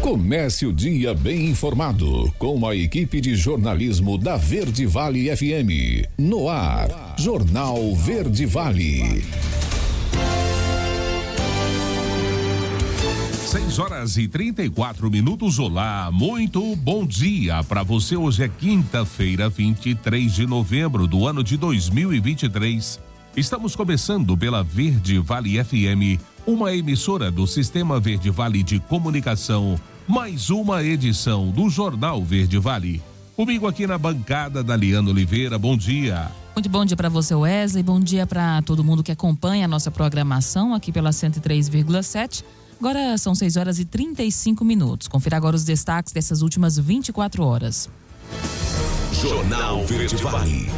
Comece o dia bem informado com a equipe de jornalismo da Verde Vale FM. No ar, Jornal Verde Vale. 6h34. Olá, muito bom dia para você. Hoje é quinta-feira, 23 de novembro do ano de 2023. Estamos começando pela Verde Vale FM, uma emissora do Sistema Verde Vale de Comunicação. Mais uma edição do Jornal Verde Vale. Comigo aqui na bancada, Daliano Oliveira. Bom dia. Muito bom dia para você, Wesley. Bom dia para todo mundo que acompanha a nossa programação aqui pela 103,7. Agora são 6h35. Confira agora os destaques dessas últimas 24 horas. Jornal Verde Vale.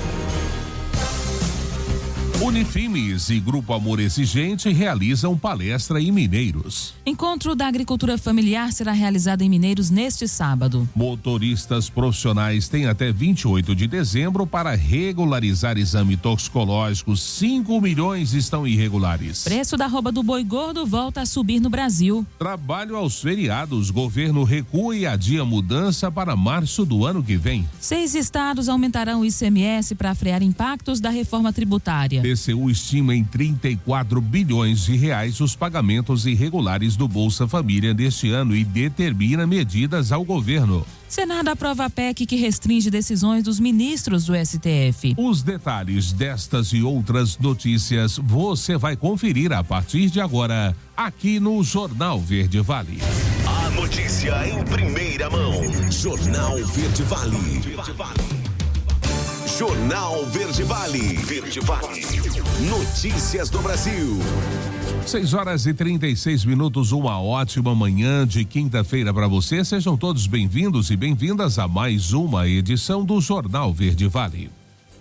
Unifimes e Grupo Amor Exigente realizam palestra em Mineiros. Encontro da Agricultura Familiar será realizado em Mineiros neste sábado. Motoristas profissionais têm até 28 de dezembro para regularizar exame toxicológico. 5 milhões estão irregulares. Preço da arroba do boi gordo volta a subir no Brasil. Trabalho aos feriados. Governo recua e adia mudança para março do ano que vem. 6 estados aumentarão o ICMS para frear impactos da reforma tributária. TCU estima em 34 bilhões de reais os pagamentos irregulares do Bolsa Família deste ano e determina medidas ao governo. Senado aprova a PEC que restringe decisões dos ministros do STF. Os detalhes destas e outras notícias você vai conferir a partir de agora, aqui no Jornal Verde Vale. A notícia em primeira mão. Jornal Verde Vale. Jornal Verde Vale. Verde Vale. Notícias do Brasil. 6h36. Uma ótima manhã de quinta-feira para você. Sejam todos bem-vindos e bem-vindas a mais uma edição do Jornal Verde Vale.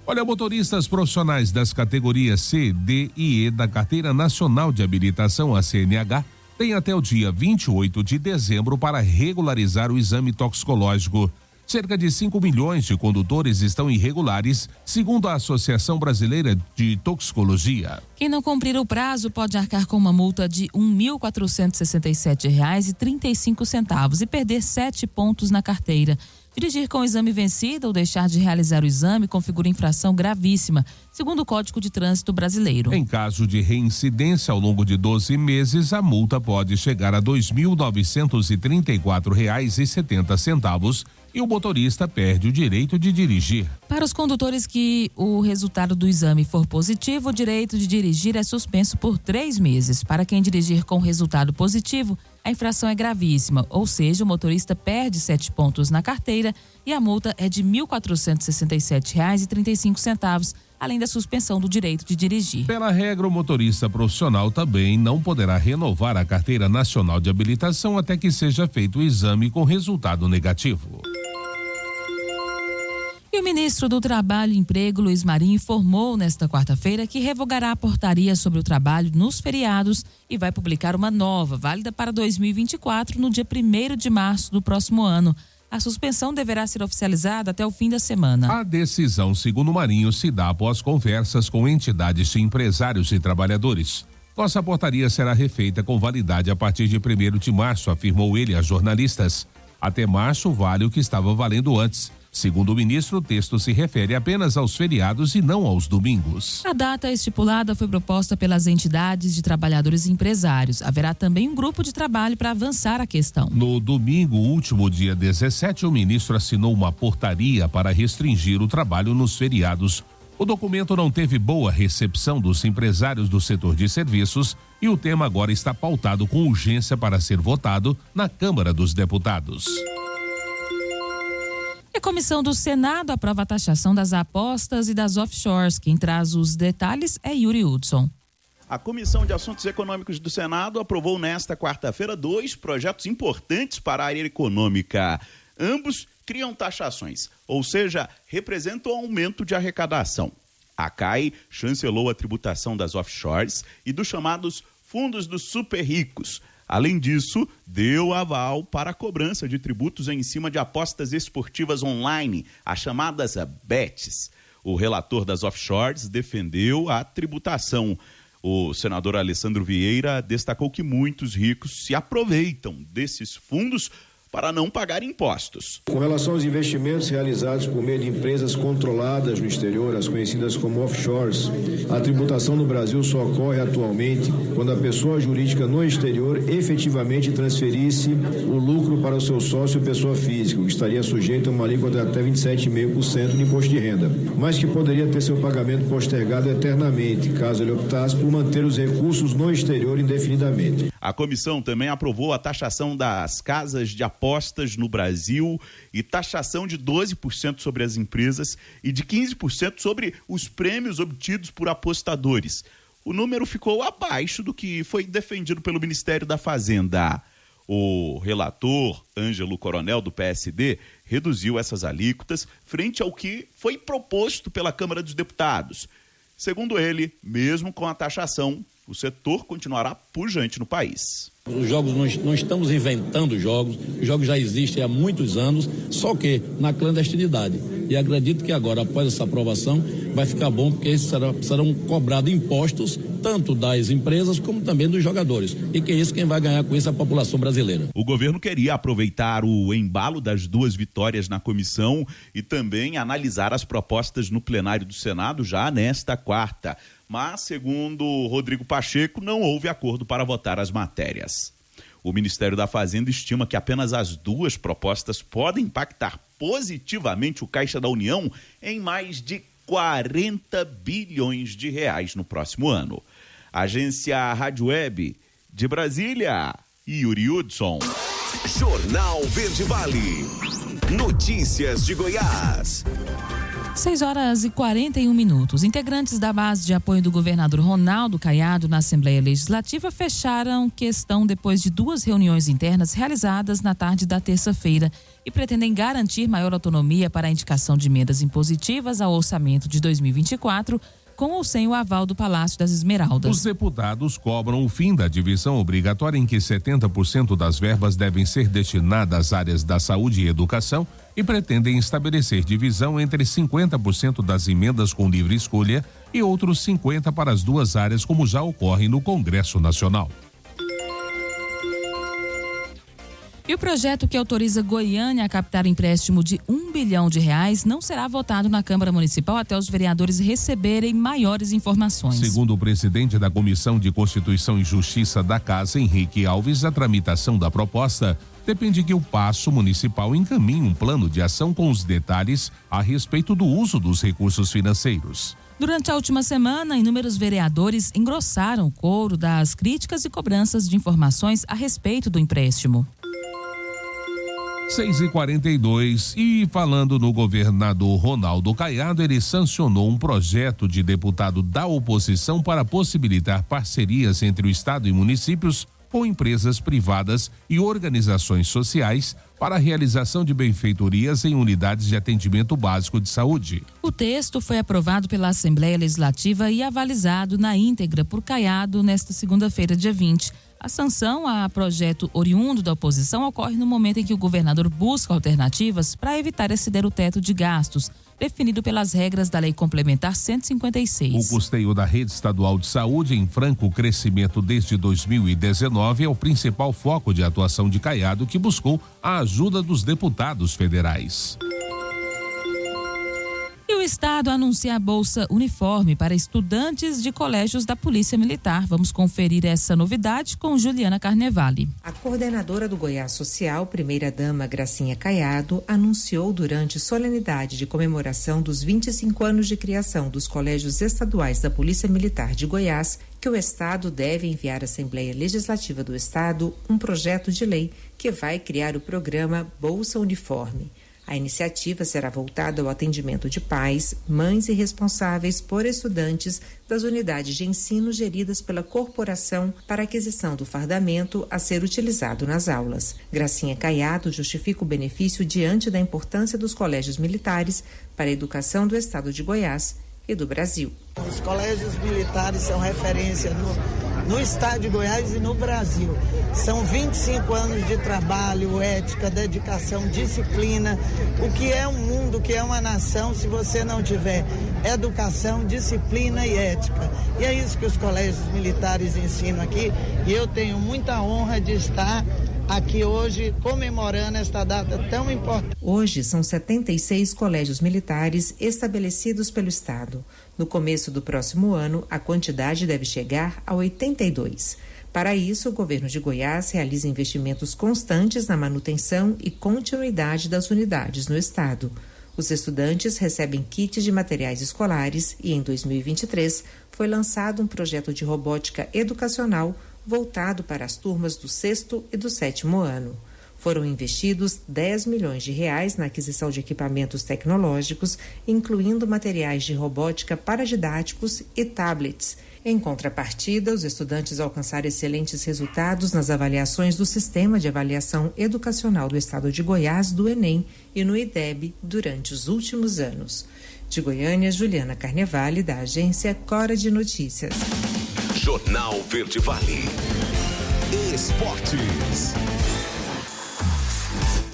Olha, motoristas profissionais das categorias C, D e E da Carteira Nacional de Habilitação, a CNH, têm até o dia 28 de dezembro para regularizar o exame toxicológico. Cerca de 5 milhões de condutores estão irregulares, segundo a Associação Brasileira de Toxicologia. Quem não cumprir o prazo pode arcar com uma multa de R$ 1.467,35 e perder 7 pontos na carteira. Dirigir com o exame vencido ou deixar de realizar o exame configura infração gravíssima, segundo o Código de Trânsito Brasileiro. Em caso de reincidência ao longo de 12 meses, a multa pode chegar a R$ 2.934,70 e o motorista perde o direito de dirigir. Para os condutores que o resultado do exame for positivo, o direito de dirigir é suspenso por 3 meses. Para quem dirigir com resultado positivo, a infração é gravíssima, ou seja, o motorista perde 7 pontos na carteira e a multa é de R$ 1.467,35, além da suspensão do direito de dirigir. Pela regra, o motorista profissional também não poderá renovar a Carteira Nacional de Habilitação até que seja feito o exame com resultado negativo. E o ministro do Trabalho e Emprego, Luiz Marinho, informou nesta quarta-feira que revogará a portaria sobre o trabalho nos feriados e vai publicar uma nova, válida para 2024, no dia 1º de março do próximo ano. A suspensão deverá ser oficializada até o fim da semana. A decisão, segundo Marinho, se dá após conversas com entidades de empresários e trabalhadores. Nossa portaria será refeita com validade a partir de 1º de março, afirmou ele a jornalistas. Até março vale o que estava valendo antes. Segundo o ministro, o texto se refere apenas aos feriados e não aos domingos. A data estipulada foi proposta pelas entidades de trabalhadores e empresários. Haverá também um grupo de trabalho para avançar a questão. No domingo, último dia 17, o ministro assinou uma portaria para restringir o trabalho nos feriados. O documento não teve boa recepção dos empresários do setor de serviços e o tema agora está pautado com urgência para ser votado na Câmara dos Deputados. A comissão do Senado aprova a taxação das apostas e das offshores. Quem traz os detalhes é Yuri Hudson. A Comissão de Assuntos Econômicos do Senado aprovou nesta quarta-feira 2 projetos importantes para a área econômica. Ambos criam taxações, ou seja, representam aumento de arrecadação. A CAI chancelou a tributação das offshores e dos chamados fundos dos super ricos. Além disso, deu aval para a cobrança de tributos em cima de apostas esportivas online, as chamadas bets. O relator das offshores defendeu a tributação. O senador Alessandro Vieira destacou que muitos ricos se aproveitam desses fundos para não pagar impostos. Com relação aos investimentos realizados por meio de empresas controladas no exterior, as conhecidas como offshores, a tributação no Brasil só ocorre atualmente quando a pessoa jurídica no exterior efetivamente transferisse o lucro para o seu sócio pessoa física, que estaria sujeito a uma alíquota de até 27,5% de imposto de renda, mas que poderia ter seu pagamento postergado eternamente, caso ele optasse por manter os recursos no exterior indefinidamente. A comissão também aprovou a taxação das casas de apostas no Brasil e taxação de 12% sobre as empresas e de 15% sobre os prêmios obtidos por apostadores. O número ficou abaixo do que foi defendido pelo Ministério da Fazenda. O relator, Ângelo Coronel, do PSD, reduziu essas alíquotas frente ao que foi proposto pela Câmara dos Deputados. Segundo ele, mesmo com a taxação, o setor continuará pujante no país. Os jogos, não estamos inventando jogos, os jogos já existem há muitos anos, só que na clandestinidade. E acredito que agora, após essa aprovação, vai ficar bom, porque serão cobrados impostos, tanto das empresas como também dos jogadores. E que isso, quem vai ganhar com isso é a população brasileira. O governo queria aproveitar o embalo das 2 vitórias na comissão e também analisar as propostas no plenário do Senado já nesta quarta. Mas, segundo Rodrigo Pacheco, não houve acordo para votar as matérias. O Ministério da Fazenda estima que apenas as 2 propostas podem impactar positivamente o Caixa da União em mais de 40 bilhões de reais no próximo ano. Agência Rádio Web de Brasília, Yuri Hudson. Jornal Verde Vale. Notícias de Goiás. 6h41. Integrantes da base de apoio do governador Ronaldo Caiado na Assembleia Legislativa fecharam questão depois de 2 reuniões internas realizadas na tarde da terça-feira e pretendem garantir maior autonomia para a indicação de emendas impositivas ao orçamento de 2024, com ou sem o aval do Palácio das Esmeraldas. Os deputados cobram o fim da divisão obrigatória em que 70% das verbas devem ser destinadas às áreas da saúde e educação e pretendem estabelecer divisão entre 50% das emendas com livre escolha e outros 50% para as 2 áreas, como já ocorre no Congresso Nacional. E o projeto que autoriza Goiânia a captar empréstimo de R$1 bilhão não será votado na Câmara Municipal até os vereadores receberem maiores informações. Segundo o presidente da Comissão de Constituição e Justiça da Casa, Henrique Alves, a tramitação da proposta depende que o Paço Municipal encaminhe um plano de ação com os detalhes a respeito do uso dos recursos financeiros. Durante a última semana, inúmeros vereadores engrossaram o coro das críticas e cobranças de informações a respeito do empréstimo. 6h42, e falando no governador Ronaldo Caiado, ele sancionou um projeto de deputado da oposição para possibilitar parcerias entre o Estado e municípios com empresas privadas e organizações sociais para a realização de benfeitorias em unidades de atendimento básico de saúde. O texto foi aprovado pela Assembleia Legislativa e avalizado na íntegra por Caiado nesta segunda-feira, dia 20. A sanção a projeto oriundo da oposição ocorre no momento em que o governador busca alternativas para evitar exceder o teto de gastos, definido pelas regras da Lei Complementar 156. O custeio da rede estadual de saúde, em franco crescimento desde 2019, é o principal foco de atuação de Caiado, que buscou a ajuda dos deputados federais. E o Estado anuncia a Bolsa Uniforme para estudantes de colégios da Polícia Militar. Vamos conferir essa novidade com Juliana Carnevale. A coordenadora do Goiás Social, primeira-dama Gracinha Caiado, anunciou durante solenidade de comemoração dos 25 anos de criação dos colégios estaduais da Polícia Militar de Goiás que o Estado deve enviar à Assembleia Legislativa do Estado um projeto de lei que vai criar o programa Bolsa Uniforme. A iniciativa será voltada ao atendimento de pais, mães e responsáveis por estudantes das unidades de ensino geridas pela corporação para aquisição do fardamento a ser utilizado nas aulas. Gracinha Caiado justifica o benefício diante da importância dos colégios militares para a educação do Estado de Goiás e do Brasil. Os colégios militares são referência no Estado de Goiás e no Brasil. São 25 anos de trabalho, ética, dedicação, disciplina. O que é um mundo, o que é uma nação, se você não tiver educação, disciplina e ética? E é isso que os colégios militares ensinam aqui, e eu tenho muita honra de estar aqui hoje comemorando esta data tão importante. Hoje são 76 colégios militares estabelecidos pelo Estado. No começo do próximo ano, a quantidade deve chegar a 82. Para isso, o governo de Goiás realiza investimentos constantes na manutenção e continuidade das unidades no estado. Os estudantes recebem kits de materiais escolares e, em 2023, foi lançado um projeto de robótica educacional voltado para as turmas do 6º e do 7º ano. Foram investidos R$10 milhões na aquisição de equipamentos tecnológicos, incluindo materiais de robótica paradidáticos e tablets. Em contrapartida, os estudantes alcançaram excelentes resultados nas avaliações do Sistema de Avaliação Educacional do Estado de Goiás, do Enem, e no IDEB durante os últimos anos. De Goiânia, Juliana Carnevale, da agência Cora de Notícias. Jornal Verde Vale. Esportes.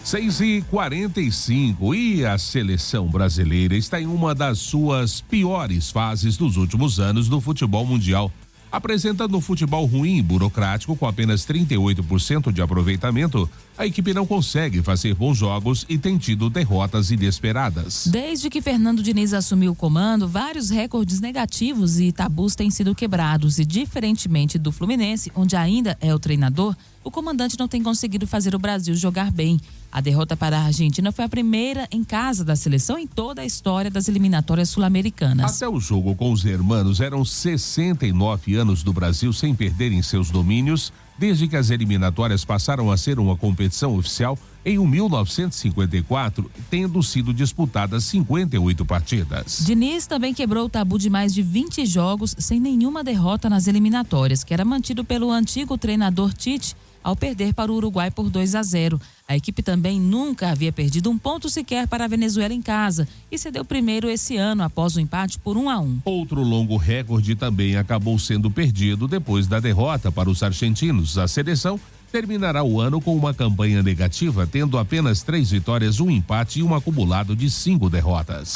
6h45 e a seleção brasileira está em uma das suas piores fases dos últimos anos no futebol mundial, apresentando um futebol ruim e burocrático com apenas 38% de aproveitamento. A equipe não consegue fazer bons jogos e tem tido derrotas inesperadas. Desde que Fernando Diniz assumiu o comando, vários recordes negativos e tabus têm sido quebrados e, diferentemente do Fluminense, onde ainda é o treinador, o comandante não tem conseguido fazer o Brasil jogar bem. A derrota para a Argentina foi a primeira em casa da seleção em toda a história das eliminatórias sul-americanas. Até o jogo com os hermanos eram 69 anos do Brasil sem perderem seus domínios, desde que as eliminatórias passaram a ser uma competição oficial em 1954, tendo sido disputadas 58 partidas. Diniz também quebrou o tabu de mais de 20 jogos sem nenhuma derrota nas eliminatórias, que era mantido pelo antigo treinador Tite, ao perder para o Uruguai por 2-0. A equipe também nunca havia perdido um ponto sequer para a Venezuela em casa e cedeu primeiro esse ano após o empate por 1-1. Outro longo recorde também acabou sendo perdido depois da derrota para os argentinos. A seleção terminará o ano com uma campanha negativa, tendo apenas 3 vitórias, um empate e um acumulado de 5 derrotas.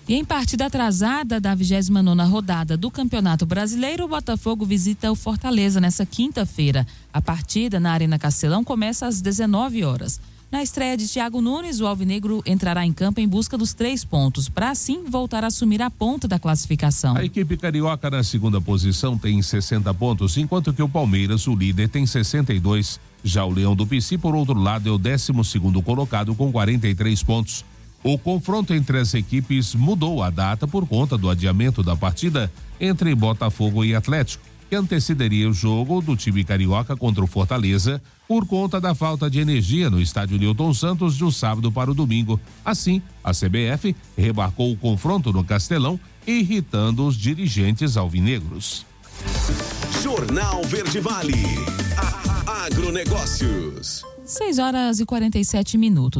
E em partida atrasada da 29ª rodada do Campeonato Brasileiro, o Botafogo visita o Fortaleza nesta quinta-feira. A partida na Arena Castelão começa às 19 horas. Na estreia de Thiago Nunes, o alvinegro entrará em campo em busca dos 3 pontos, para assim voltar a assumir a ponta da classificação. A equipe carioca na segunda posição tem 60 pontos, enquanto que o Palmeiras, o líder, tem 62. Já o Leão do Pici, por outro lado, é o 12º colocado com 43 pontos. O confronto entre as equipes mudou a data por conta do adiamento da partida entre Botafogo e Atlético, que antecederia o jogo do time carioca contra o Fortaleza por conta da falta de energia no estádio Newton Santos de um sábado para o domingo. Assim, a CBF remarcou o confronto no Castelão, irritando os dirigentes alvinegros. Jornal Verde Vale. Agronegócios. 6h47.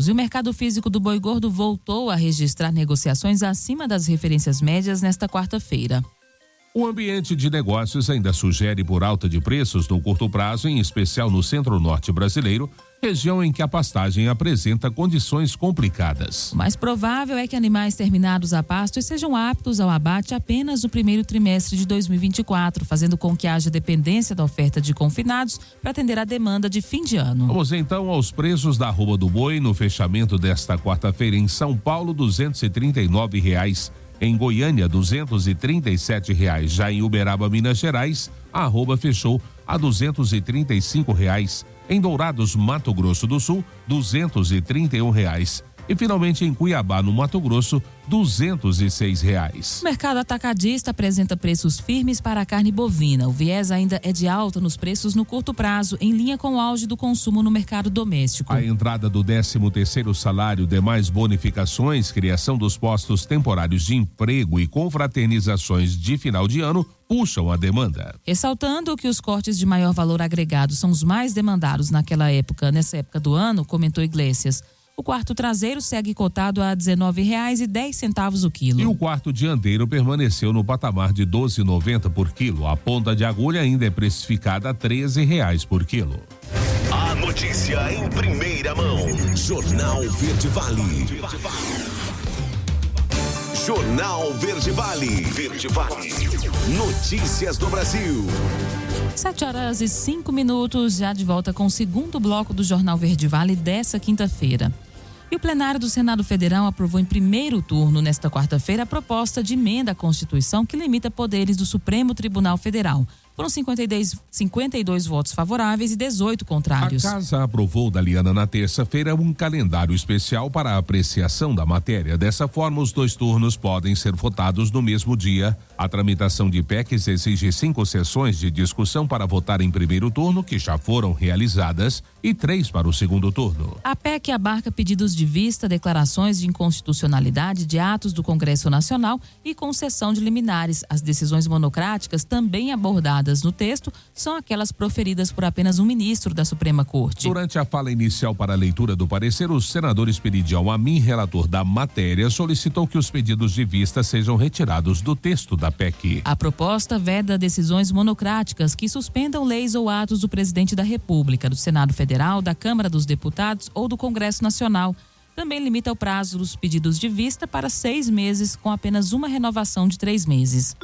E o mercado físico do boi gordo voltou a registrar negociações acima das referências médias nesta quarta-feira. O ambiente de negócios ainda sugere por alta de preços no curto prazo, em especial no centro-norte brasileiro, região em que a pastagem apresenta condições complicadas. O mais provável é que animais terminados a pasto sejam aptos ao abate apenas no primeiro trimestre de 2024, fazendo com que haja dependência da oferta de confinados para atender a demanda de fim de ano. Vamos então aos preços da arroba do boi no fechamento desta quarta-feira. Em São Paulo, R$239. Em Goiânia, R$237. Já em Uberaba, Minas Gerais, a arroba fechou a R$235. Em Dourados, Mato Grosso do Sul, R$231. E finalmente em Cuiabá, no Mato Grosso, R$206. O mercado atacadista apresenta preços firmes para a carne bovina. O viés ainda é de alta nos preços no curto prazo, em linha com o auge do consumo no mercado doméstico. A entrada do 13º salário, demais bonificações, criação dos postos temporários de emprego e confraternizações de final de ano puxam a demanda. Ressaltando que os cortes de maior valor agregado são os mais demandados nessa época do ano, comentou Iglesias. O quarto traseiro segue cotado a R$19,10 o quilo. E o quarto dianteiro permaneceu no patamar de R$12,90 por quilo. A ponta de agulha ainda é precificada a R$13 por quilo. A notícia em primeira mão. Jornal Verde Vale. Jornal Verde Vale. Verde Vale. Notícias do Brasil. 7h05, já de volta com o segundo bloco do Jornal Verde Vale dessa quinta-feira. E o plenário do Senado Federal aprovou em primeiro turno, nesta quarta-feira, a proposta de emenda à Constituição que limita poderes do Supremo Tribunal Federal. Foram 52 votos favoráveis e 18 contrários. A Casa aprovou, Daliana, na terça-feira, um calendário especial para a apreciação da matéria. Dessa forma, os 2 turnos podem ser votados no mesmo dia. A tramitação de PECs exige 5 sessões de discussão para votar em primeiro turno, que já foram realizadas, e 3 para o segundo turno. A PEC abarca pedidos de vista, declarações de inconstitucionalidade de atos do Congresso Nacional e concessão de liminares. As decisões monocráticas, também abordadas no texto, são aquelas proferidas por apenas um ministro da Suprema Corte. Durante a fala inicial para a leitura do parecer, o senador Esperidião Amin, relator da matéria, solicitou que os pedidos de vista sejam retirados do texto da PEC. A proposta veda decisões monocráticas que suspendam leis ou atos do presidente da República, do Senado Federal, da Câmara dos Deputados ou do Congresso Nacional. Também limita o prazo dos pedidos de vista para 6 meses, com apenas uma renovação de 3 meses.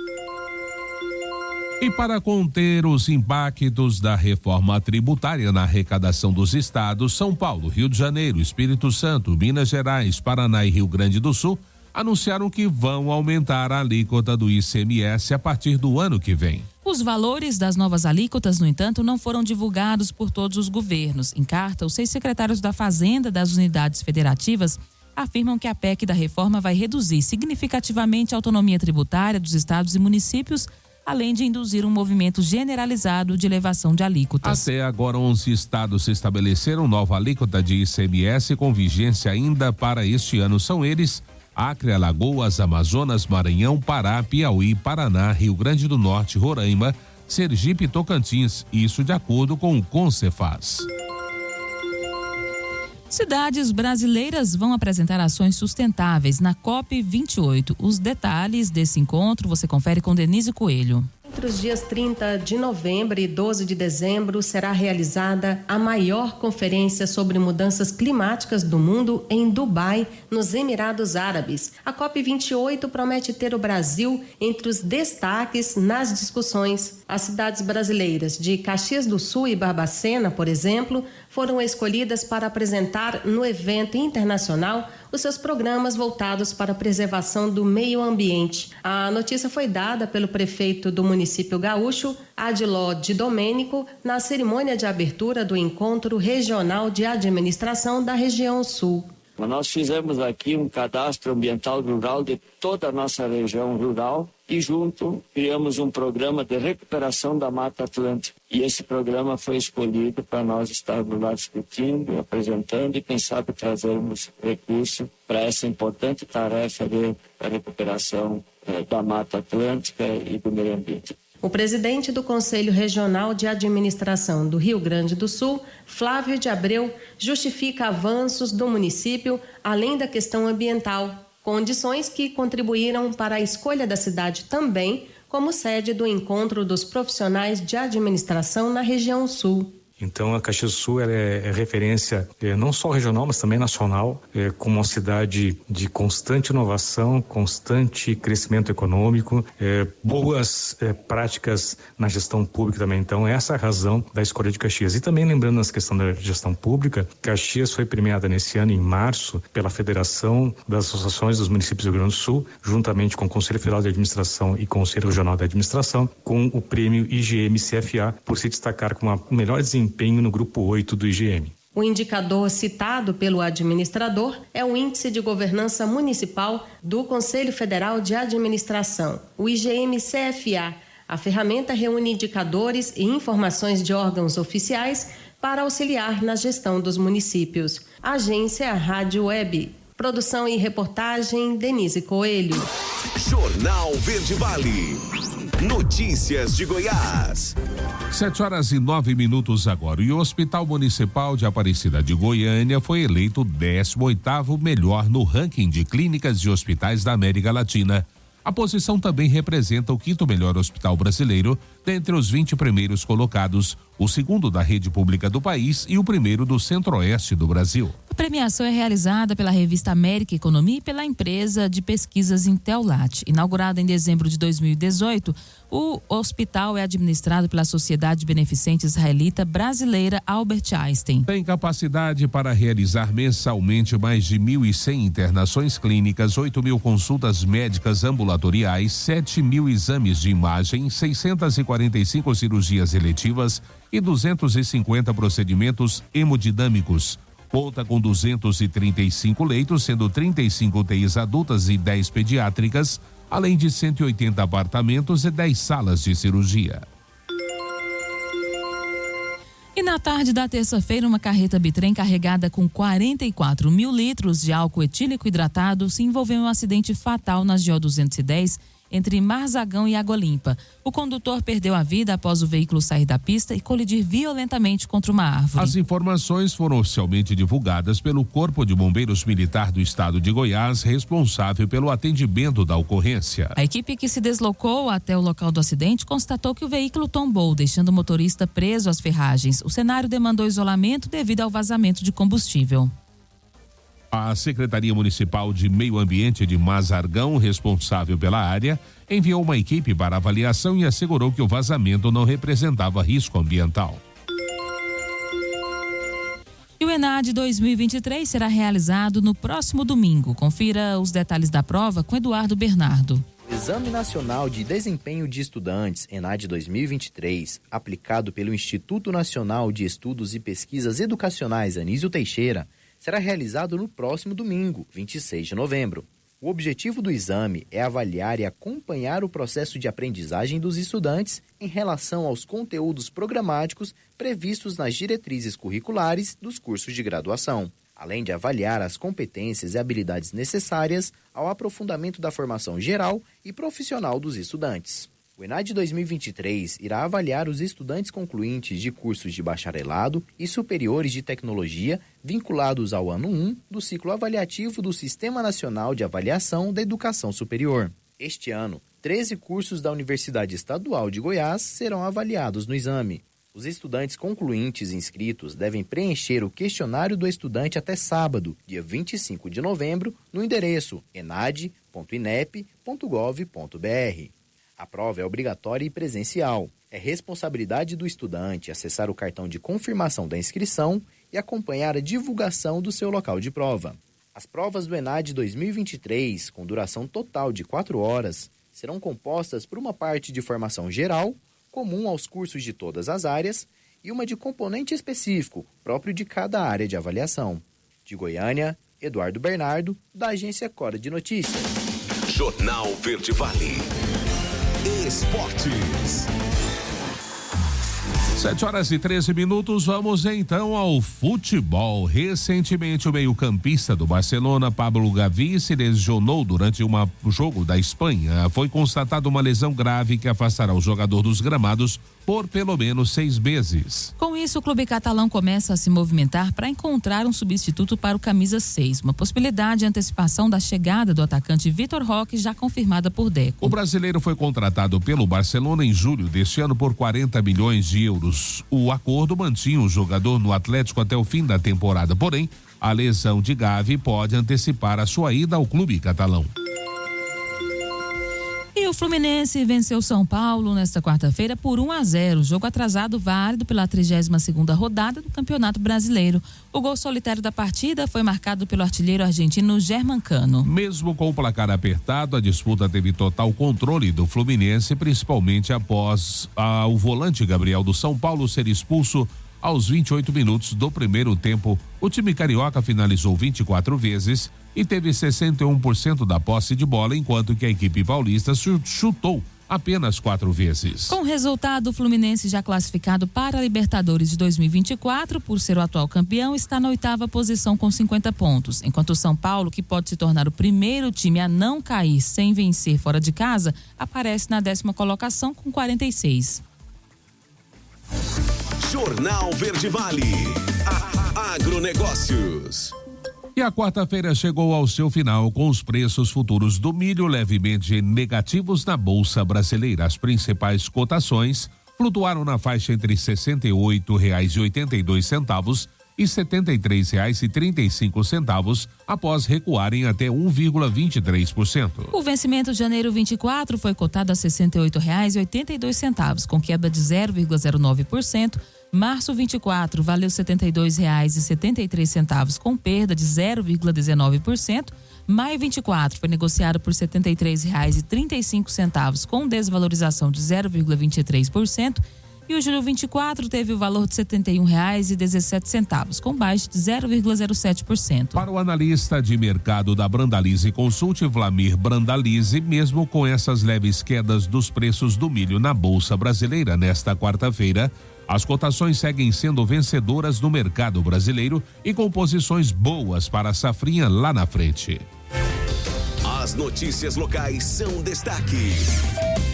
E para conter os impactos da reforma tributária na arrecadação dos estados, São Paulo, Rio de Janeiro, Espírito Santo, Minas Gerais, Paraná e Rio Grande do Sul anunciaram que vão aumentar a alíquota do ICMS a partir do ano que vem. Os valores das novas alíquotas, no entanto, não foram divulgados por todos os governos. Em carta, os 6 secretários da Fazenda das unidades federativas afirmam que a PEC da reforma vai reduzir significativamente a autonomia tributária dos estados e municípios, além de induzir um movimento generalizado de elevação de alíquotas. Até agora, 11 estados estabeleceram nova alíquota de ICMS com vigência ainda para este ano. São eles: Acre, Alagoas, Amazonas, Maranhão, Pará, Piauí, Paraná, Rio Grande do Norte, Roraima, Sergipe e Tocantins. Isso de acordo com o Concefaz. Cidades brasileiras vão apresentar ações sustentáveis na COP28. Os detalhes desse encontro você confere com Denise Coelho. Entre os dias 30 de novembro e 12 de dezembro será realizada a maior conferência sobre mudanças climáticas do mundo em Dubai, nos Emirados Árabes. A COP28 promete ter o Brasil entre os destaques nas discussões. As cidades brasileiras de Caxias do Sul e Barbacena, por exemplo, foram escolhidas para apresentar no evento internacional os seus programas voltados para a preservação do meio ambiente. A notícia foi dada pelo prefeito do município gaúcho, Adiló de Domênico, na cerimônia de abertura do Encontro Regional de Administração da Região Sul. Nós fizemos aqui um cadastro ambiental rural de toda a nossa região rural e junto criamos um programa de recuperação da Mata Atlântica. E esse programa foi escolhido para nós estarmos lá discutindo, apresentando e quem sabe trazermos recursos para essa importante tarefa de recuperação da Mata Atlântica e do meio ambiente. O presidente do Conselho Regional de Administração do Rio Grande do Sul, Flávio de Abreu, justifica avanços do município além da questão ambiental, condições que contribuíram para a escolha da cidade também como sede do encontro dos profissionais de administração na região sul. Então, a Caxias do Sul é referência não só regional, mas também nacional, como uma cidade de constante inovação, constante crescimento econômico, boas práticas na gestão pública também. Então, essa é a razão da escolha de Caxias. E também lembrando nessa questão da gestão pública, Caxias foi premiada nesse ano, em março, pela Federação das Associações dos Municípios do Rio Grande do Sul, juntamente com o Conselho Federal de Administração e Conselho Regional de Administração, com o prêmio IGM-CFA, por se destacar com o melhor desempenho no grupo 8 do IGM. O indicador citado pelo administrador é o Índice de Governança Municipal do Conselho Federal de Administração, o IGM-CFA. A ferramenta reúne indicadores e informações de órgãos oficiais para auxiliar na gestão dos municípios. Agência Rádio Web. Produção e reportagem, Denise Coelho. Jornal Verde Vale. Notícias de Goiás. 7h09 agora. E o Hospital Municipal de Aparecida de Goiânia foi eleito o 18º melhor no ranking de clínicas e hospitais da América Latina. A posição também representa o 5º melhor hospital brasileiro dentre os 20 primeiros colocados. O o segundo da rede pública do país e o primeiro do centro-oeste do Brasil. A premiação é realizada pela revista América Economia e pela empresa de pesquisas Inteulat. Inaugurada em dezembro de 2018, o hospital é administrado pela Sociedade Beneficente Israelita Brasileira Albert Einstein. Tem capacidade para realizar mensalmente mais de 1.100 internações clínicas, 8.000 consultas médicas ambulatoriais, 7.000 exames de imagem, 645 cirurgias eletivas e 250 procedimentos hemodinâmicos. Conta com 235 leitos, sendo 35 UTIs adultas e 10 pediátricas, além de 180 apartamentos e 10 salas de cirurgia. E na tarde da terça-feira, uma carreta bitrem carregada com 44 mil litros de álcool etílico hidratado se envolveu em um acidente fatal na GO 210 entre Marzagão e Água Limpa. O condutor perdeu a vida após o veículo sair da pista e colidir violentamente contra uma árvore. As informações foram oficialmente divulgadas pelo Corpo de Bombeiros Militar do Estado de Goiás, responsável pelo atendimento da ocorrência. A equipe que se deslocou até o local do acidente constatou que o veículo tombou, deixando o motorista preso às ferragens. O cenário demandou isolamento devido ao vazamento de combustível. A Secretaria Municipal de Meio Ambiente de Mazargão, responsável pela área, enviou uma equipe para avaliação e assegurou que o vazamento não representava risco ambiental. E o ENAD 2023 será realizado no próximo domingo. Confira os detalhes da prova com Eduardo Bernardo. O Exame Nacional de Desempenho de Estudantes, ENAD 2023, aplicado pelo Instituto Nacional de Estudos e Pesquisas Educacionais Anísio Teixeira, será realizado no próximo domingo, 26 de novembro. O objetivo do exame é avaliar e acompanhar o processo de aprendizagem dos estudantes em relação aos conteúdos programáticos previstos nas diretrizes curriculares dos cursos de graduação, além de avaliar as competências e habilidades necessárias ao aprofundamento da formação geral e profissional dos estudantes. O ENAD 2023 irá avaliar os estudantes concluintes de cursos de bacharelado e superiores de tecnologia vinculados ao ano 1 do ciclo avaliativo do Sistema Nacional de Avaliação da Educação Superior. Este ano, 13 cursos da Universidade Estadual de Goiás serão avaliados no exame. Os estudantes concluintes inscritos devem preencher o questionário do estudante até sábado, dia 25 de novembro, no endereço enad.inep.gov.br. A prova é obrigatória e presencial. É responsabilidade do estudante acessar o cartão de confirmação da inscrição e acompanhar a divulgação do seu local de prova. As provas do ENAD 2023, com duração total de 4 horas, serão compostas por uma parte de formação geral, comum aos cursos de todas as áreas, e uma de componente específico, próprio de cada área de avaliação. De Goiânia, Eduardo Bernardo, da agência Cora de Notícias. Jornal Verde Vale. Esportes. 7h13, vamos então ao futebol. Recentemente, o meio-campista do Barcelona, Pablo Gavi, se lesionou durante um jogo da Espanha. Foi constatada uma lesão grave que afastará o jogador dos gramados por pelo menos 6 meses. Com isso, o clube catalão começa a se movimentar para encontrar um substituto para o camisa 6. Uma possibilidade de antecipação da chegada do atacante Vitor Roque, já confirmada por Deco. O brasileiro foi contratado pelo Barcelona em julho deste ano por 40 milhões de euros. O acordo mantinha o jogador no Atlético até o fim da temporada, porém, a lesão de Gavi pode antecipar a sua ida ao clube catalão. E o Fluminense venceu São Paulo nesta quarta-feira por 1-0, jogo atrasado válido pela 32ª rodada do Campeonato Brasileiro. O gol solitário da partida foi marcado pelo artilheiro argentino Germancano. Mesmo com o placar apertado, a disputa teve total controle do Fluminense, principalmente após o volante Gabriel do São Paulo ser expulso aos 28 minutos do primeiro tempo. O time carioca finalizou 24 vezes e teve 61% da posse de bola, enquanto que a equipe paulista chutou apenas 4 vezes. Com o resultado, o Fluminense, já classificado para a Libertadores de 2024, por ser o atual campeão, está na 8ª posição com 50 pontos, enquanto o São Paulo, que pode se tornar o primeiro time a não cair sem vencer fora de casa, aparece na 10ª colocação com 46. Jornal Verde Vale. Agronegócios. E a quarta-feira chegou ao seu final com os preços futuros do milho levemente negativos na Bolsa Brasileira. As principais cotações: flutuaram na faixa entre R$ 68,82 e R$ 73,35 após recuarem até 1,23%. O vencimento de janeiro 24 foi cotado a R$ 68,82, com queda de 0,09%. Março 24 valeu R$ 72,73, com perda de 0,19%. Maio 24 foi negociado por R$ 73,35, com desvalorização de 0,23%. E o julho 24 teve o valor de R$ 71,17, com baixa de 0,07%. Para o analista de mercado da Brandalize Consult, Vlamir Brandalize, mesmo com essas leves quedas dos preços do milho na Bolsa Brasileira nesta quarta-feira, as cotações seguem sendo vencedoras no mercado brasileiro e com posições boas para a safrinha lá na frente. As notícias locais são destaque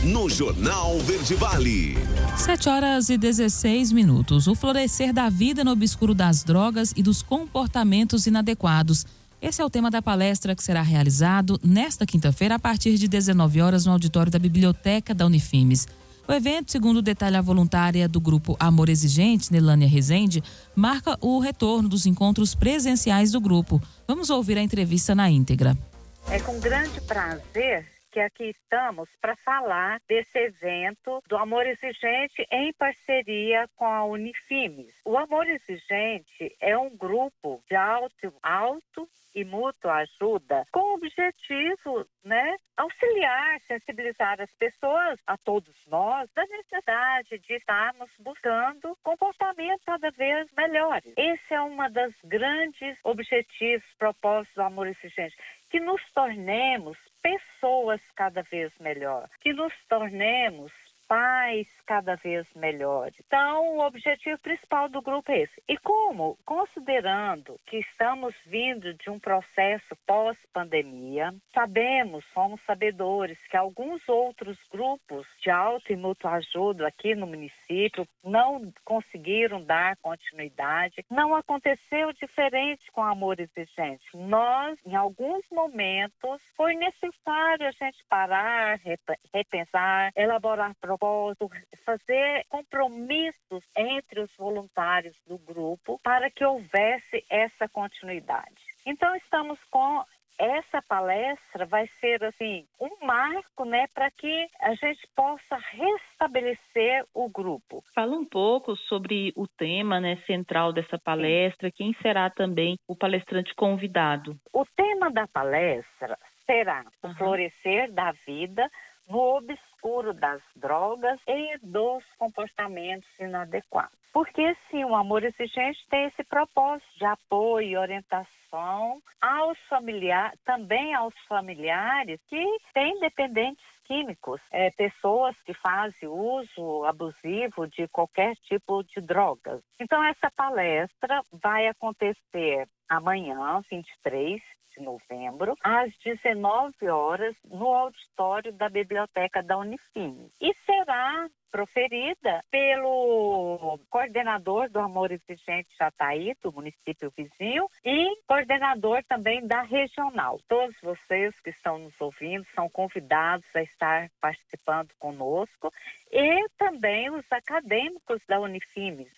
no Jornal Verde Vale. 7h16. O florescer da vida no obscuro das drogas e dos comportamentos inadequados. Esse é o tema da palestra que será realizado nesta quinta-feira a partir de 19 horas no auditório da Biblioteca da Unifimes. O evento, segundo detalha a voluntária do grupo Amor Exigente, Nelânia Rezende, marca o retorno dos encontros presenciais do grupo. Vamos ouvir a entrevista na íntegra. É com grande prazer que aqui estamos para falar desse evento do Amor Exigente em parceria com a Unifimes. O Amor Exigente é um grupo de auto e mútua ajuda com o objetivo, auxiliar, sensibilizar as pessoas, a todos nós, da necessidade de estarmos buscando comportamentos cada vez melhores. Esse é um dos grandes objetivos, propósitos do Amor Exigente, que nos tornemos pessoas cada vez melhores, que nos tornemos pais cada vez melhores. Então, o objetivo principal do grupo é esse. E considerando que estamos vindo de um processo pós-pandemia, somos sabedores que alguns outros grupos de auto e mútua ajuda aqui no município não conseguiram dar continuidade. Não aconteceu diferente com o Amor Exigente. Nós, em alguns momentos, foi necessário a gente parar, repensar, elaborar propostas, fazer compromissos entre os voluntários do grupo para que houvesse essa continuidade. Então, estamos com essa palestra, vai ser um marco, para que a gente possa restabelecer o grupo. Fala um pouco sobre o tema, central dessa palestra, quem será também o palestrante convidado? O tema da palestra será o florescer da vida no obscuro das drogas e dos comportamentos inadequados. Porque, sim, o Amor Exigente tem esse propósito de apoio e orientação também aos familiares que têm dependentes químicos, pessoas que fazem uso abusivo de qualquer tipo de drogas. Então, essa palestra vai acontecer amanhã, 23 de novembro, às 19 horas, no auditório da Biblioteca da Unifimes. E será proferida pelo coordenador do Amor Exigente Jataí, do município vizinho, e coordenador também da regional. Todos vocês que estão nos ouvindo são convidados a estar participando conosco, e também os acadêmicos da Unifimes.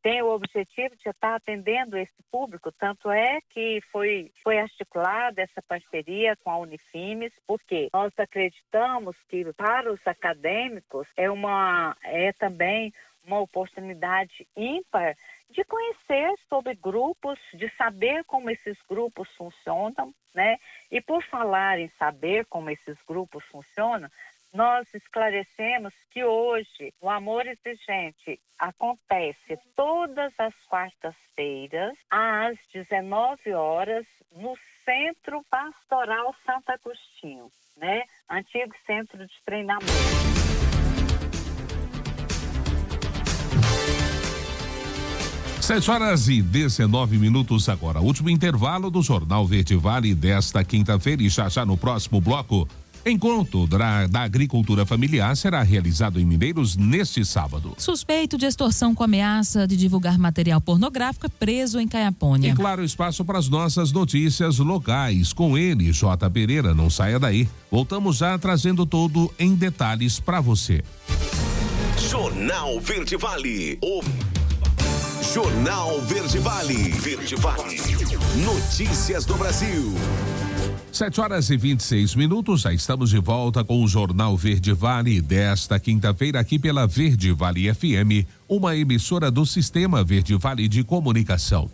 Tem o objetivo de estar atendendo esse público, tanto é que foi articulada essa parceria com a Unifimes, porque nós acreditamos que para os acadêmicos é também uma oportunidade ímpar de conhecer sobre grupos, de saber como esses grupos funcionam, E por falar em saber como esses grupos funcionam, nós esclarecemos que hoje o Amor Exigente acontece todas as quartas-feiras às 19 horas no Centro Pastoral Santo Agostinho, Antigo Centro de Treinamento. Sete horas e 19 minutos agora. Último intervalo do Jornal Verde Vale desta quinta-feira e já no próximo bloco. Encontro da agricultura familiar será realizado em Mineiros neste sábado. Suspeito de extorsão com ameaça de divulgar material pornográfico é preso em Caiapônia. E claro, espaço para as nossas notícias locais. Com ele, J. Pereira, não saia daí. Voltamos já trazendo tudo em detalhes para você. Jornal Verde Vale. Jornal Verde Vale. Verde Vale. Notícias do Brasil. 7h26, já estamos de volta com o Jornal Verde Vale desta quinta-feira aqui pela Verde Vale FM, uma emissora do Sistema Verde Vale de Comunicação.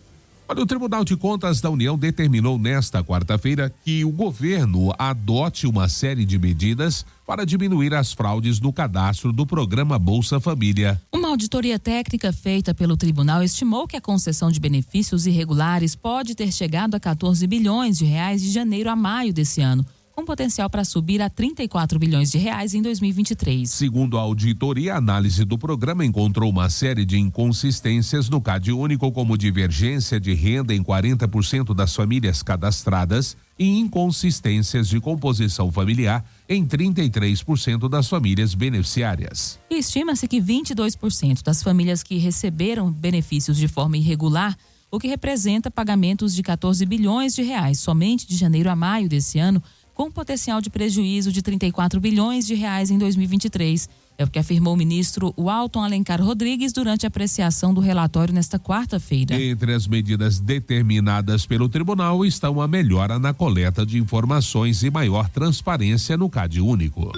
Olha, o Tribunal de Contas da União determinou nesta quarta-feira que o governo adote uma série de medidas para diminuir as fraudes no cadastro do programa Bolsa Família. Uma auditoria técnica feita pelo tribunal estimou que a concessão de benefícios irregulares pode ter chegado a 14 bilhões de reais de janeiro a maio desse ano, com potencial para subir a 34 bilhões de reais em 2023. Segundo a auditoria, a análise do programa encontrou uma série de inconsistências no CadÚnico, como divergência de renda em 40% das famílias cadastradas e inconsistências de composição familiar em 33% das famílias beneficiárias. Estima-se que 22% das famílias que receberam benefícios de forma irregular, o que representa pagamentos de 14 bilhões de reais somente de janeiro a maio desse ano, com potencial de prejuízo de 34 bilhões de reais em 2023. É o que afirmou o ministro Walton Alencar Rodrigues durante a apreciação do relatório nesta quarta-feira. Entre as medidas determinadas pelo tribunal estão a melhora na coleta de informações e maior transparência no CadÚnico.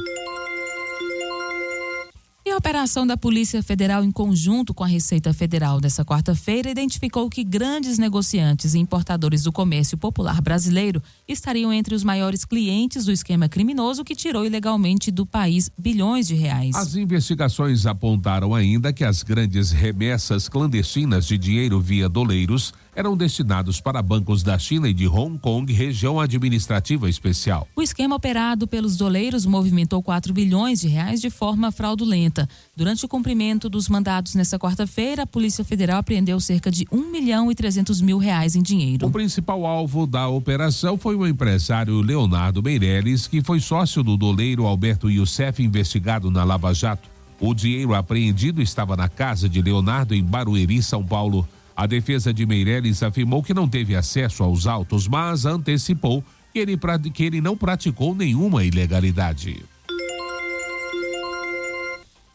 E a operação da Polícia Federal em conjunto com a Receita Federal dessa quarta-feira identificou que grandes negociantes e importadores do comércio popular brasileiro estariam entre os maiores clientes do esquema criminoso que tirou ilegalmente do país bilhões de reais. As investigações apontaram ainda que as grandes remessas clandestinas de dinheiro via doleiros eram destinados para bancos da China e de Hong Kong, região administrativa especial. O esquema operado pelos doleiros movimentou 4 bilhões de reais de forma fraudulenta. Durante o cumprimento dos mandados nesta quarta-feira, a Polícia Federal apreendeu cerca de 1.300.000 reais em dinheiro. O principal alvo da operação foi o empresário Leonardo Meirelles, que foi sócio do doleiro Alberto Youssef, investigado na Lava Jato. O dinheiro apreendido estava na casa de Leonardo em Barueri, São Paulo. A defesa de Meirelles afirmou que não teve acesso aos autos, mas antecipou que ele não praticou nenhuma ilegalidade.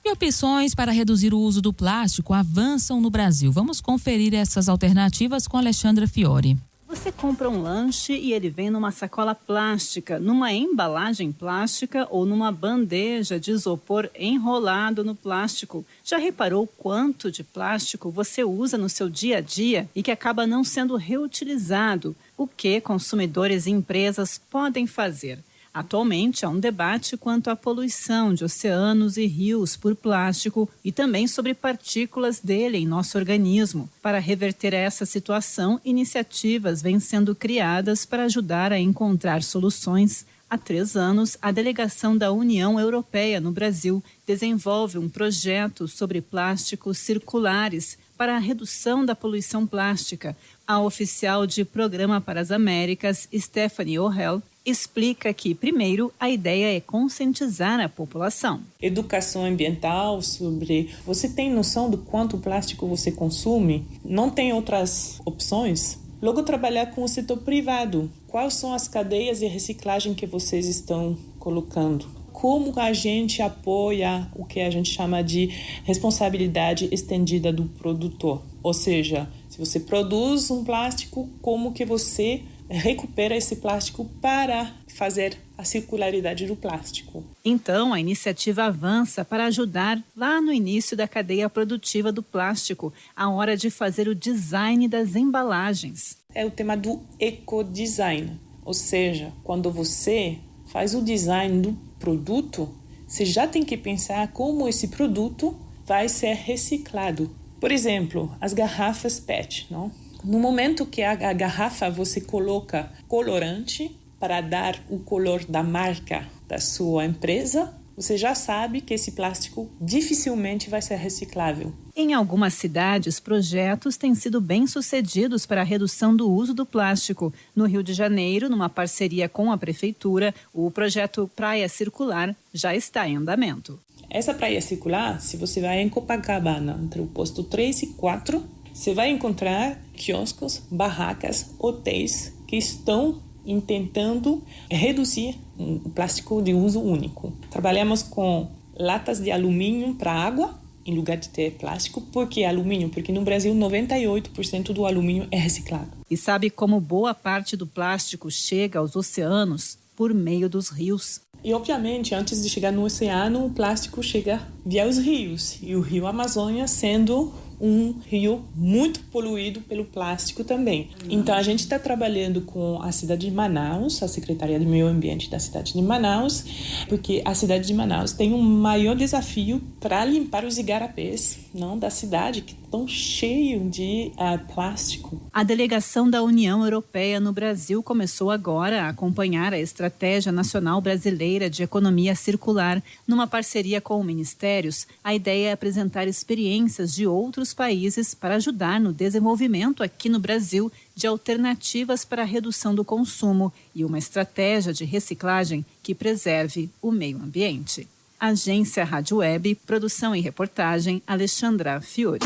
E opções para reduzir o uso do plástico avançam no Brasil. Vamos conferir essas alternativas com Alexandra Fiore. Você compra um lanche e ele vem numa sacola plástica, numa embalagem plástica ou numa bandeja de isopor enrolado no plástico. Já reparou quanto de plástico você usa no seu dia a dia e que acaba não sendo reutilizado? O que consumidores e empresas podem fazer? Atualmente há um debate quanto à poluição de oceanos e rios por plástico e também sobre partículas dele em nosso organismo. Para reverter essa situação, iniciativas vêm sendo criadas para ajudar a encontrar soluções. Há 3 anos, a delegação da União Europeia no Brasil desenvolve um projeto sobre plásticos circulares para a redução da poluição plástica. A oficial de Programa para as Américas, Stephanie O'Hell, explica que, primeiro, a ideia é conscientizar a população. Educação ambiental sobre... Você tem noção do quanto plástico você consome? Não tem outras opções? Logo, trabalhar com o setor privado. Quais são as cadeias de reciclagem que vocês estão colocando? Como a gente apoia o que a gente chama de responsabilidade estendida do produtor? Ou seja, se você produz um plástico, como que você recupera esse plástico para fazer a circularidade do plástico. Então, a iniciativa avança para ajudar lá no início da cadeia produtiva do plástico, a hora de fazer o design das embalagens. É o tema do ecodesign, ou seja, quando você faz o design do produto, você já tem que pensar como esse produto vai ser reciclado. Por exemplo, as garrafas PET, não? No momento que a garrafa você coloca colorante para dar o color da marca da sua empresa, você já sabe que esse plástico dificilmente vai ser reciclável. Em algumas cidades, projetos têm sido bem-sucedidos para a redução do uso do plástico. No Rio de Janeiro, numa parceria com a Prefeitura, o projeto Praia Circular já está em andamento. Essa Praia Circular, se você vai em Copacabana, entre o posto 3 e 4, você vai encontrar quioscos, barracas, hotéis que estão tentando reduzir o plástico de uso único. Trabalhamos com latas de alumínio para água, em lugar de ter plástico. Por que alumínio? Porque no Brasil 98% do alumínio é reciclado. E sabe como boa parte do plástico chega aos oceanos? Por meio dos rios. E, obviamente, antes de chegar no oceano, o plástico chega via os rios. E o rio Amazônia sendo um rio muito poluído pelo plástico também. Então, a gente está trabalhando com a cidade de Manaus, a Secretaria do Meio Ambiente da cidade de Manaus, porque a cidade de Manaus tem um maior desafio para limpar os igarapés, não, da cidade, que estão cheios de plástico. A delegação da União Europeia no Brasil começou agora a acompanhar a Estratégia Nacional Brasileira de Economia Circular. Numa parceria com ministérios, a ideia é apresentar experiências de outros países para ajudar no desenvolvimento aqui no Brasil de alternativas para a redução do consumo e uma estratégia de reciclagem que preserve o meio ambiente. Agência Rádio Web, produção e reportagem, Alexandra Fiore.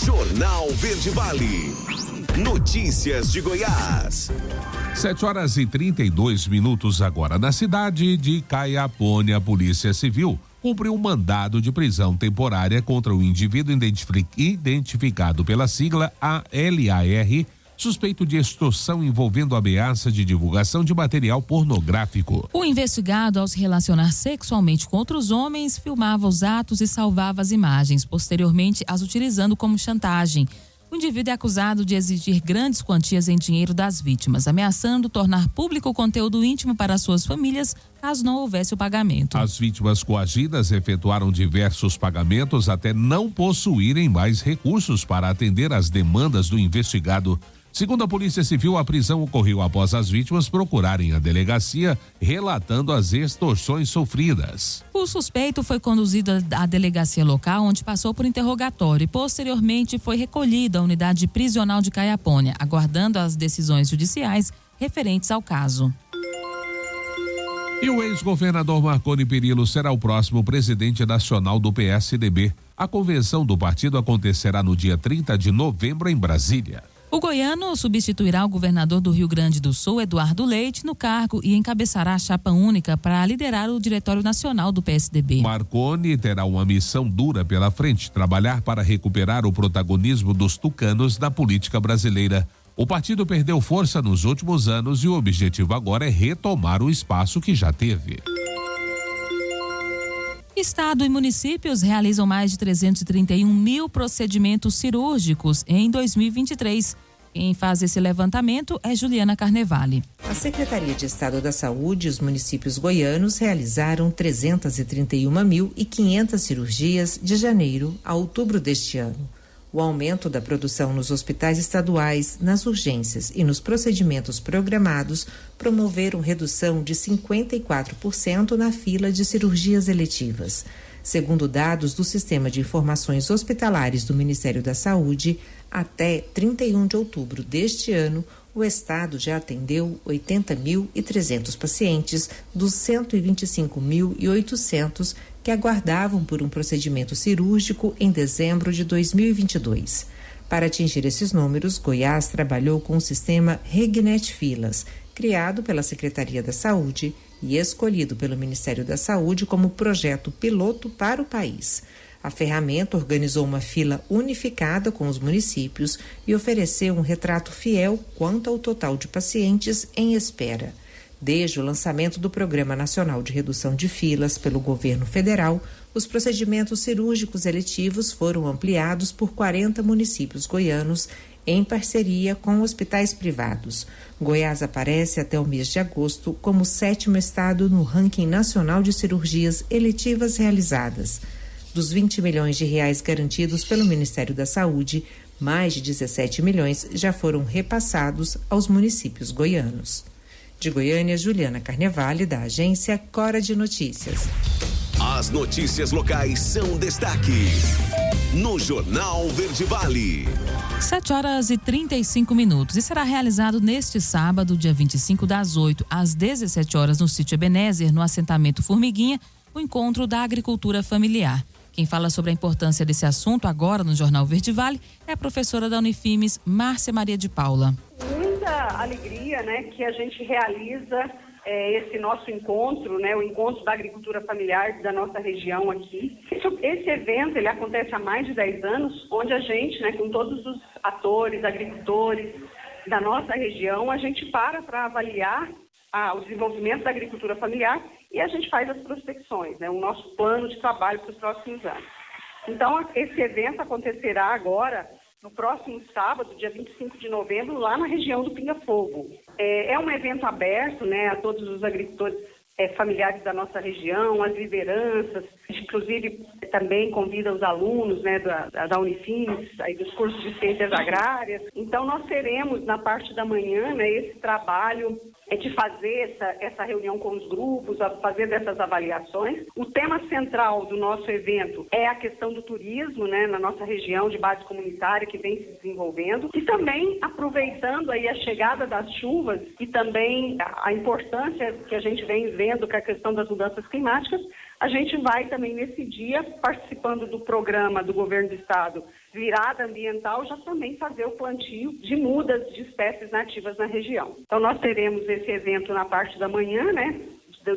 Jornal Verde Vale. Notícias de Goiás. 7h32 agora. Na cidade de Caiapônia, a Polícia Civil cumpriu um mandado de prisão temporária contra o indivíduo identificado pela sigla ALAR, suspeito de extorsão envolvendo ameaça de divulgação de material pornográfico. O investigado, ao se relacionar sexualmente com outros homens, filmava os atos e salvava as imagens, posteriormente as utilizando como chantagem. O indivíduo é acusado de exigir grandes quantias em dinheiro das vítimas, ameaçando tornar público o conteúdo íntimo para suas famílias, caso não houvesse o pagamento. As vítimas coagidas efetuaram diversos pagamentos até não possuírem mais recursos para atender às demandas do investigado. Segundo a Polícia Civil, a prisão ocorreu após as vítimas procurarem a delegacia, relatando as extorsões sofridas. O suspeito foi conduzido à delegacia local, onde passou por interrogatório e posteriormente foi recolhido à unidade prisional de Caiapônia, aguardando as decisões judiciais referentes ao caso. E o ex-governador Marconi Perillo será o próximo presidente nacional do PSDB. A convenção do partido acontecerá no dia 30 de novembro em Brasília. O goiano substituirá o governador do Rio Grande do Sul, Eduardo Leite, no cargo e encabeçará a chapa única para liderar o Diretório Nacional do PSDB. Marconi terá uma missão dura pela frente, trabalhar para recuperar o protagonismo dos tucanos na política brasileira. O partido perdeu força nos últimos anos e o objetivo agora é retomar o espaço que já teve. Estado e municípios realizam mais de 331 mil procedimentos cirúrgicos em 2023. Quem faz esse levantamento é Juliana Carnevale. A Secretaria de Estado da Saúde e os municípios goianos realizaram 331.500 cirurgias de janeiro a outubro deste ano. O aumento da produção nos hospitais estaduais, nas urgências e nos procedimentos programados promoveram redução de 54% na fila de cirurgias eletivas. Segundo dados do Sistema de Informações Hospitalares do Ministério da Saúde, até 31 de outubro deste ano, o Estado já atendeu 80.300 pacientes dos 125.800 que aguardavam por um procedimento cirúrgico em dezembro de 2022. Para atingir esses números, Goiás trabalhou com o sistema Regnet Filas, criado pela Secretaria da Saúde e escolhido pelo Ministério da Saúde como projeto piloto para o país. A ferramenta organizou uma fila unificada com os municípios e ofereceu um retrato fiel quanto ao total de pacientes em espera. Desde o lançamento do Programa Nacional de Redução de Filas pelo governo federal, os procedimentos cirúrgicos eletivos foram ampliados por 40 municípios goianos em parceria com hospitais privados. Goiás aparece até o mês de agosto como o 7º estado no ranking nacional de cirurgias eletivas realizadas. Dos 20 milhões de reais garantidos pelo Ministério da Saúde, mais de 17 milhões já foram repassados aos municípios goianos. De Goiânia, Juliana Carnevale, da agência Cora de Notícias. As notícias locais são destaque no Jornal Verde Vale. 7h35 e será realizado neste sábado, dia 25, das 8 às 17 horas, no sítio Ebenezer, no assentamento Formiguinha, o encontro da agricultura familiar. Quem fala sobre a importância desse assunto agora no Jornal Verde Vale é a professora da Unifimes, Márcia Maria de Paula. Muita alegria, né, que a gente realiza esse nosso encontro, né, o encontro da agricultura familiar da nossa região aqui. Esse evento, ele acontece há mais de 10 anos, onde a gente, né, com todos os atores, agricultores da nossa região, a gente para avaliar o desenvolvimento da agricultura familiar e a gente faz as prospecções, né, o nosso plano de trabalho para os próximos anos. Então, esse evento acontecerá agora, no próximo sábado, dia 25 de novembro, lá na região do Pinga Fogo. É um evento aberto, né, a todos os agricultores familiares da nossa região, as lideranças, inclusive também convida os alunos, né, da Unifins, aí dos cursos de ciências agrárias. Então, nós teremos, na parte da manhã, né, esse trabalho de fazer essa reunião com os grupos, fazer dessas avaliações. O tema central do nosso evento é a questão do turismo, né, na nossa região de base comunitária que vem se desenvolvendo e também aproveitando aí a chegada das chuvas e também a importância que a gente vem vendo com a questão das mudanças climáticas, a gente vai também nesse dia, participando do programa do governo do estado Virada Ambiental, já também fazer o plantio de mudas de espécies nativas na região. Então nós teremos esse evento na parte da manhã, né,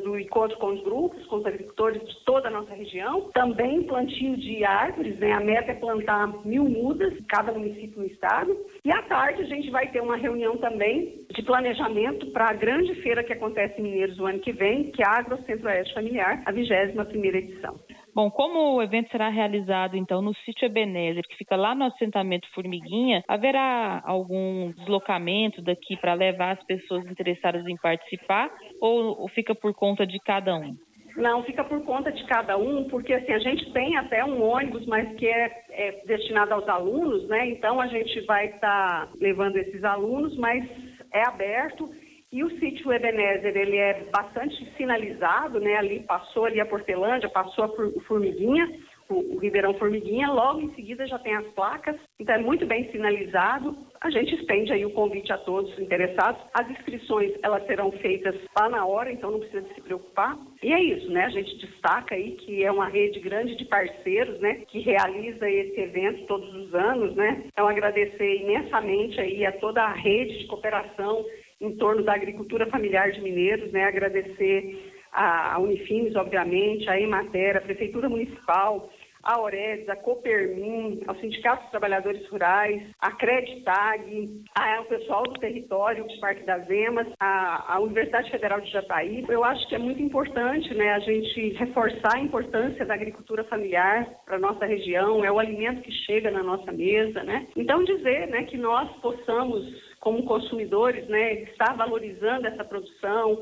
do encontro com os grupos, com os agricultores de toda a nossa região. Também plantio de árvores, né, a meta é plantar 1.000 mudas em cada município no estado. E à tarde a gente vai ter uma reunião também de planejamento para a grande feira que acontece em Mineiros o ano que vem, que é a Agro Centro-Oeste Familiar, a 21ª edição. Bom, como o evento será realizado, então, no sítio Ebenezer, que fica lá no assentamento Formiguinha, haverá algum deslocamento daqui para levar as pessoas interessadas em participar ou fica por conta de cada um? Não, fica por conta de cada um, porque assim, a gente tem até um ônibus, mas que é destinado aos alunos, né? Então a gente vai estar levando esses alunos, mas é aberto. E o sítio Ebenezer, ele é bastante sinalizado, né? Passou ali a Portelândia, passou a Formiguinha, o Ribeirão Formiguinha, logo em seguida já tem as placas, então é muito bem sinalizado. A gente estende aí o convite a todos interessados. As inscrições, elas serão feitas lá na hora, então não precisa se preocupar. E é isso, né? A gente destaca aí que é uma rede grande de parceiros, né? Que realiza esse evento todos os anos, né? Então agradecer imensamente aí a toda a rede de cooperação em torno da agricultura familiar de Mineiros, né? Agradecer a Unifins, obviamente, a Emater, a Prefeitura Municipal, a Auredes, a Copermin, ao Sindicato dos Trabalhadores Rurais, a Creditag, ao pessoal do território do Parque das Emas, a Universidade Federal de Jataí. Eu acho que é muito importante, né, a gente reforçar a importância da agricultura familiar para a nossa região, é o alimento que chega na nossa mesa, né? Então dizer, né, que nós possamos, como consumidores, né, estar valorizando essa produção,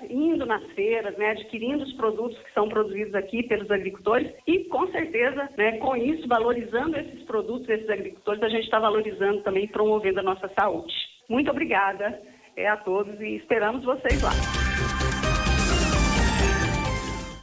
indo nas feiras, né, adquirindo os produtos que são produzidos aqui pelos agricultores e, com certeza, né, com isso, valorizando esses produtos, esses agricultores, a gente está valorizando também e promovendo a nossa saúde. Muito obrigada a todos e esperamos vocês lá.